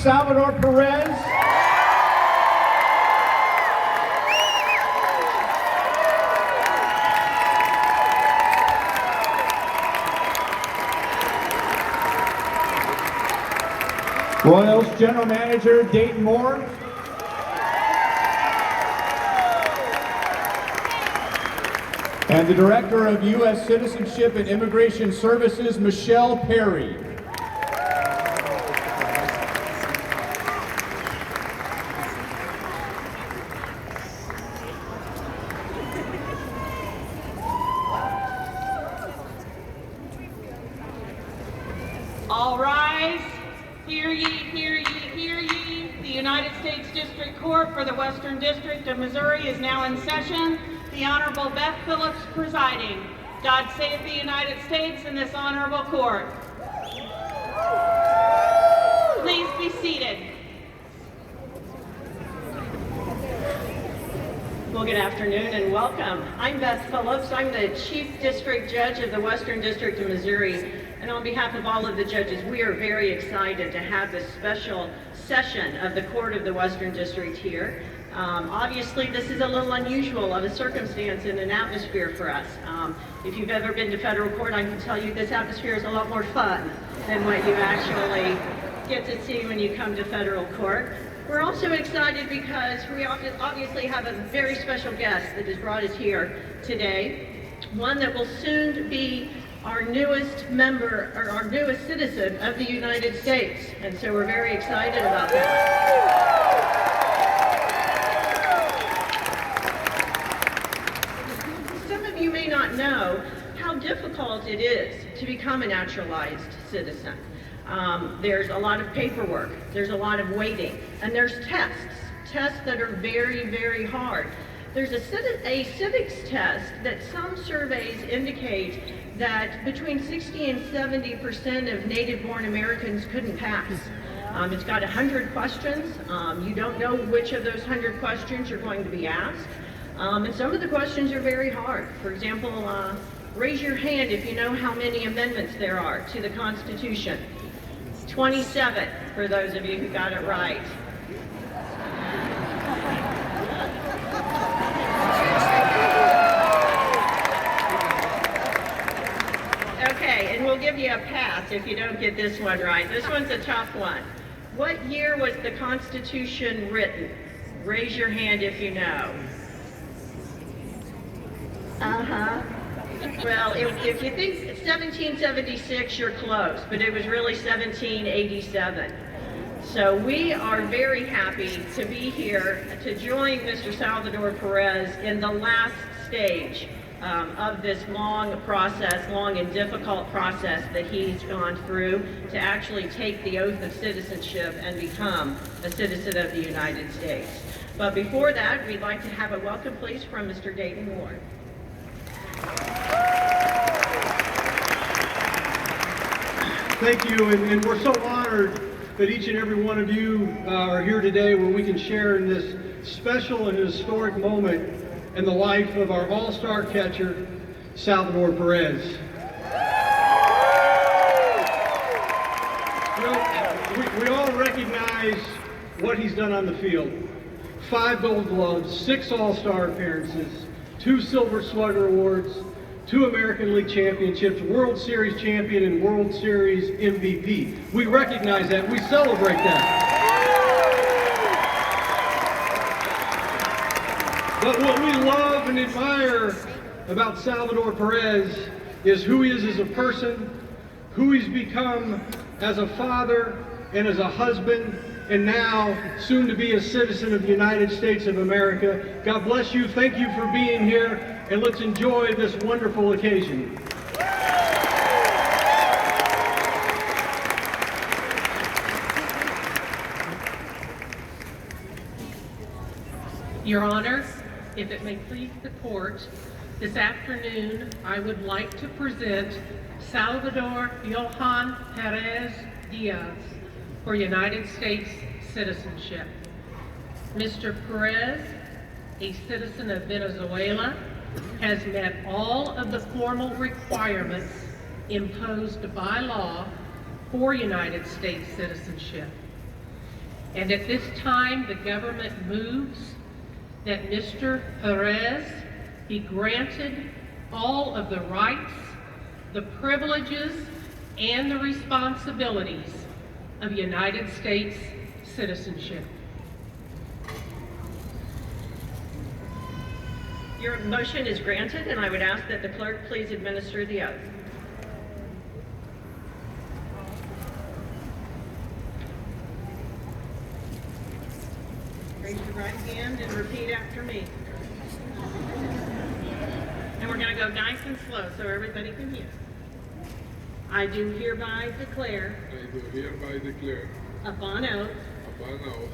Salvador Perez. Royals General Manager Dayton Moore. And the Director of U.S. Citizenship and Immigration Services, Michelle Perry. All rise. Hear ye, hear ye, hear ye. The United States District Court for the Western District of Missouri is now in session. The Honorable Beth Phillips presiding. God save the United States and this honorable court. Please be seated. Well, good afternoon and welcome. I'm Beth Phillips. I'm the Chief District Judge of the Western District of Missouri. And on behalf of all of the judges, we are very excited to have this special session of the Court of the Western District here. Obviously, this is a little unusual of a circumstance and an atmosphere for us. If you've ever been to federal court, I can tell you this atmosphere is a lot more fun than what you actually get to see when you come to federal court. We're also excited because we obviously have a very special guest that has brought us here today, one that will soon be our newest member, or our newest citizen of the United States. And so we're very excited about that. Some of you may not know how difficult it is to become a naturalized citizen. There's a lot of paperwork, there's a lot of waiting, and there's tests that are very, very hard. There's a civics test that some surveys indicate that between 60 and 70% of native-born Americans couldn't pass. It's got 100 questions. You don't know which of those 100 questions you're going to be asked. And some of the questions are very hard. For example, raise your hand if you know how many amendments there are to the Constitution. 27 for those of you who got it right. Okay, and we'll give you a pass if you don't get this one right. This one's a tough one. What year was the Constitution written? Raise your hand if you know. Well, if you think 1776, you're close, but it was really 1787. So we are very happy to be here to join Mr. Salvador Perez in the last stage of this long and difficult process that he's gone through to actually take the oath of citizenship and become a citizen of the United States. But before that, we'd like to have a welcome, please, from Mr. Dayton Moore. Thank you, and we're so honored that each and every one of you are here today where we can share in this special and historic moment in the life of our all-star catcher, Salvador Perez. You know, we all recognize what he's done on the field. 5 Gold Gloves, 6 All-Star appearances, 2 Silver Slugger Awards, 2 American League Championships, World Series champion, and World Series MVP. We recognize that. We celebrate that. But what we love and admire about Salvador Perez is who he is as a person, who he's become as a father and as a husband, and now soon to be a citizen of the United States of America. God bless you. Thank you for being here, and let's enjoy this wonderful occasion. Your Honor, if it may please the court, this afternoon I would like to present Salvador Johan Perez Diaz for United States citizenship. Mr. Perez, a citizen of Venezuela, has met all of the formal requirements imposed by law for United States citizenship. And at this time, the government moves that Mr. Perez be granted all of the rights, the privileges, and the responsibilities of United States citizenship. Your motion is granted, and I would ask that the clerk please administer the oath. Raise your right hand and repeat after me. And we're going to go nice and slow so everybody can hear. I do hereby declare I do hereby declare upon oath upon oath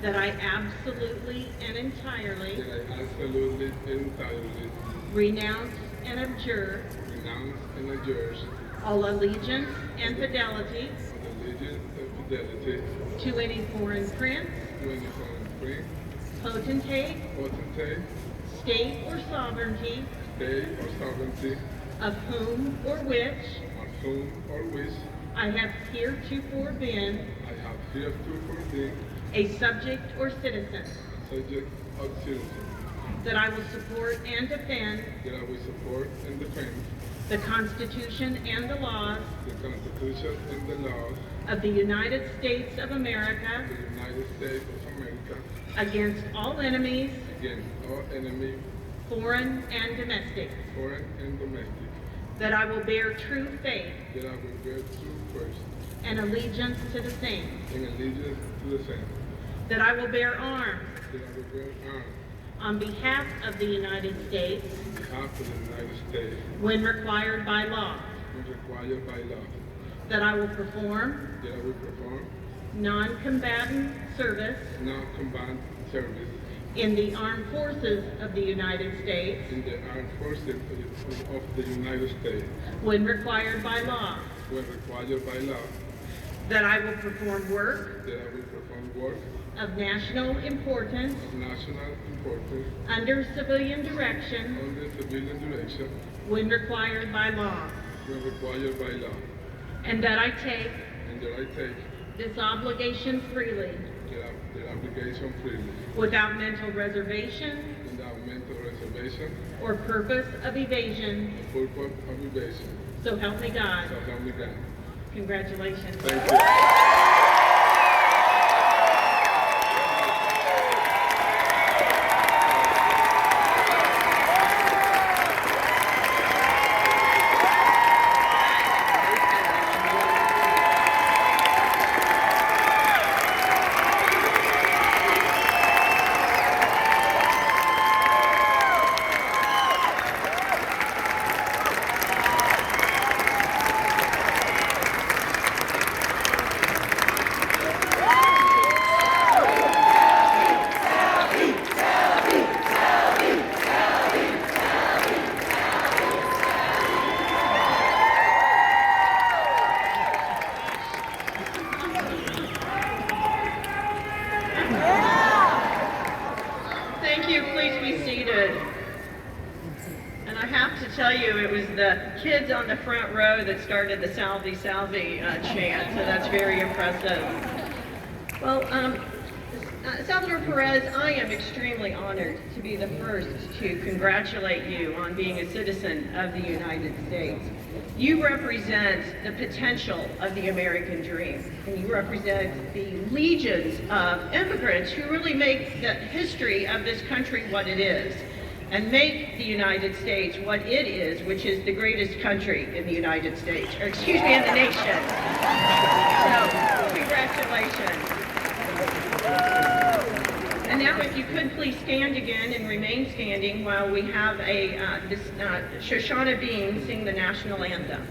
that I absolutely and entirely that I absolutely and entirely renounce and abjure renounce and adjure all allegiance and fidelity of allegiance and fidelity to any foreign prince, to any foreign prince, potentate, state or sovereignty, state or sovereignty, of whom or which of whom or which I have heretofore been I have heretofore been a subject or citizen, subject of citizen, that I will support and defend that I will support and defend the Constitution and the laws the Constitution and the laws of the United States of America of the United States of America against all enemies, against all enemies, foreign and domestic, foreign and domestic, that I will bear true faith that I will bear true faith and allegiance to the same, and allegiance to the same, that I will bear arms that I will bear arms on behalf of the United States on behalf of the United States when required by law, when required by law, that I will perform that I will perform non-combatant service non-combatant service in the armed forces of the United States in the armed forces of the United States when required by law, when required by law, that I will perform work that I will perform work of national importance of national importance under civilian direction under civilian direction when required by law, when required by law, and that I take and that I take this obligation freely the obligation freely without mental reservation without mental reservation or purpose of evasion, or purpose of evasion. so help me God. So help me God. Congratulations. Thank you. Thank you. Please be seated. And I have to tell you, it was the kids on the front row that started the Salvy chant, so that's very impressive. Well, Salvador Perez, I am extremely honored to be the first to congratulate you on being a citizen of the United States. You represent the potential of the American dream, and you represent the legions of immigrants who really make the history of this country what it is, and make the United States what it is, which is the greatest country in the United States, or excuse me, in the nation. So, congratulations. And now if you could please stand again and remain standing while we have Shoshana Bean sing the national anthem.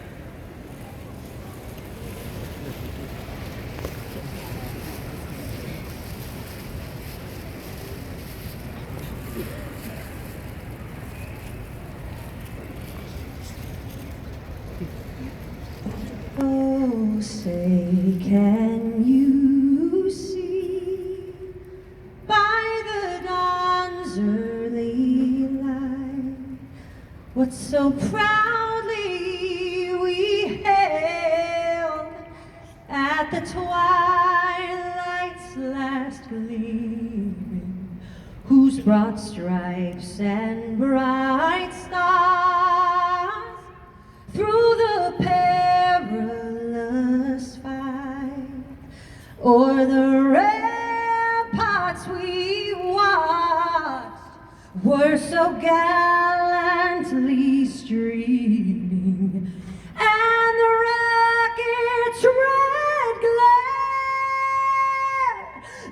Oh, say, can you see by the dawn's early light what so proudly we hailed at the twilight's last last gleaming, whose broad stripes and bright stars through the perilous fight o'er the ramparts we watched were so gallantly streaming, and the rocket's red glare,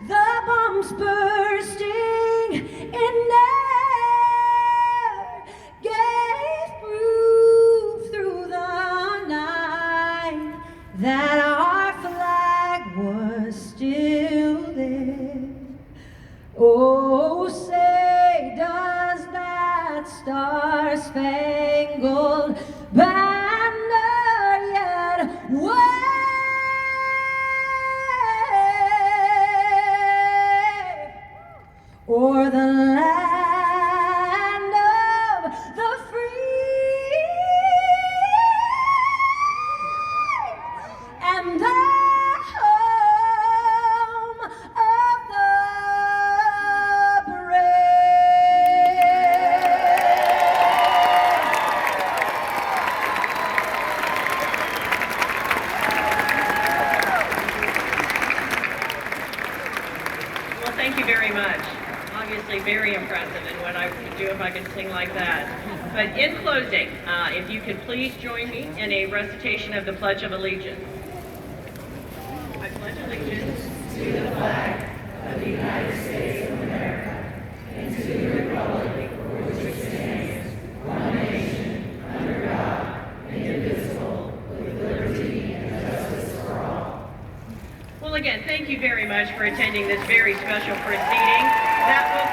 the bombs bursting in air, gave proof through the night that our flag was still there. Oh, say, does that star-spangled banner yet wave o'er the land of the free and the home of the Well, thank you very much. Obviously very impressive, and what I would do if I could sing like that. But in closing, if you could please join me in a recitation of the Pledge of Allegiance. I pledge allegiance to the flag of the United States of America and to the republic for which it stands, one nation, under God, indivisible, with liberty and justice for all. Well, again, thank you very much for attending this very special proceeding. That will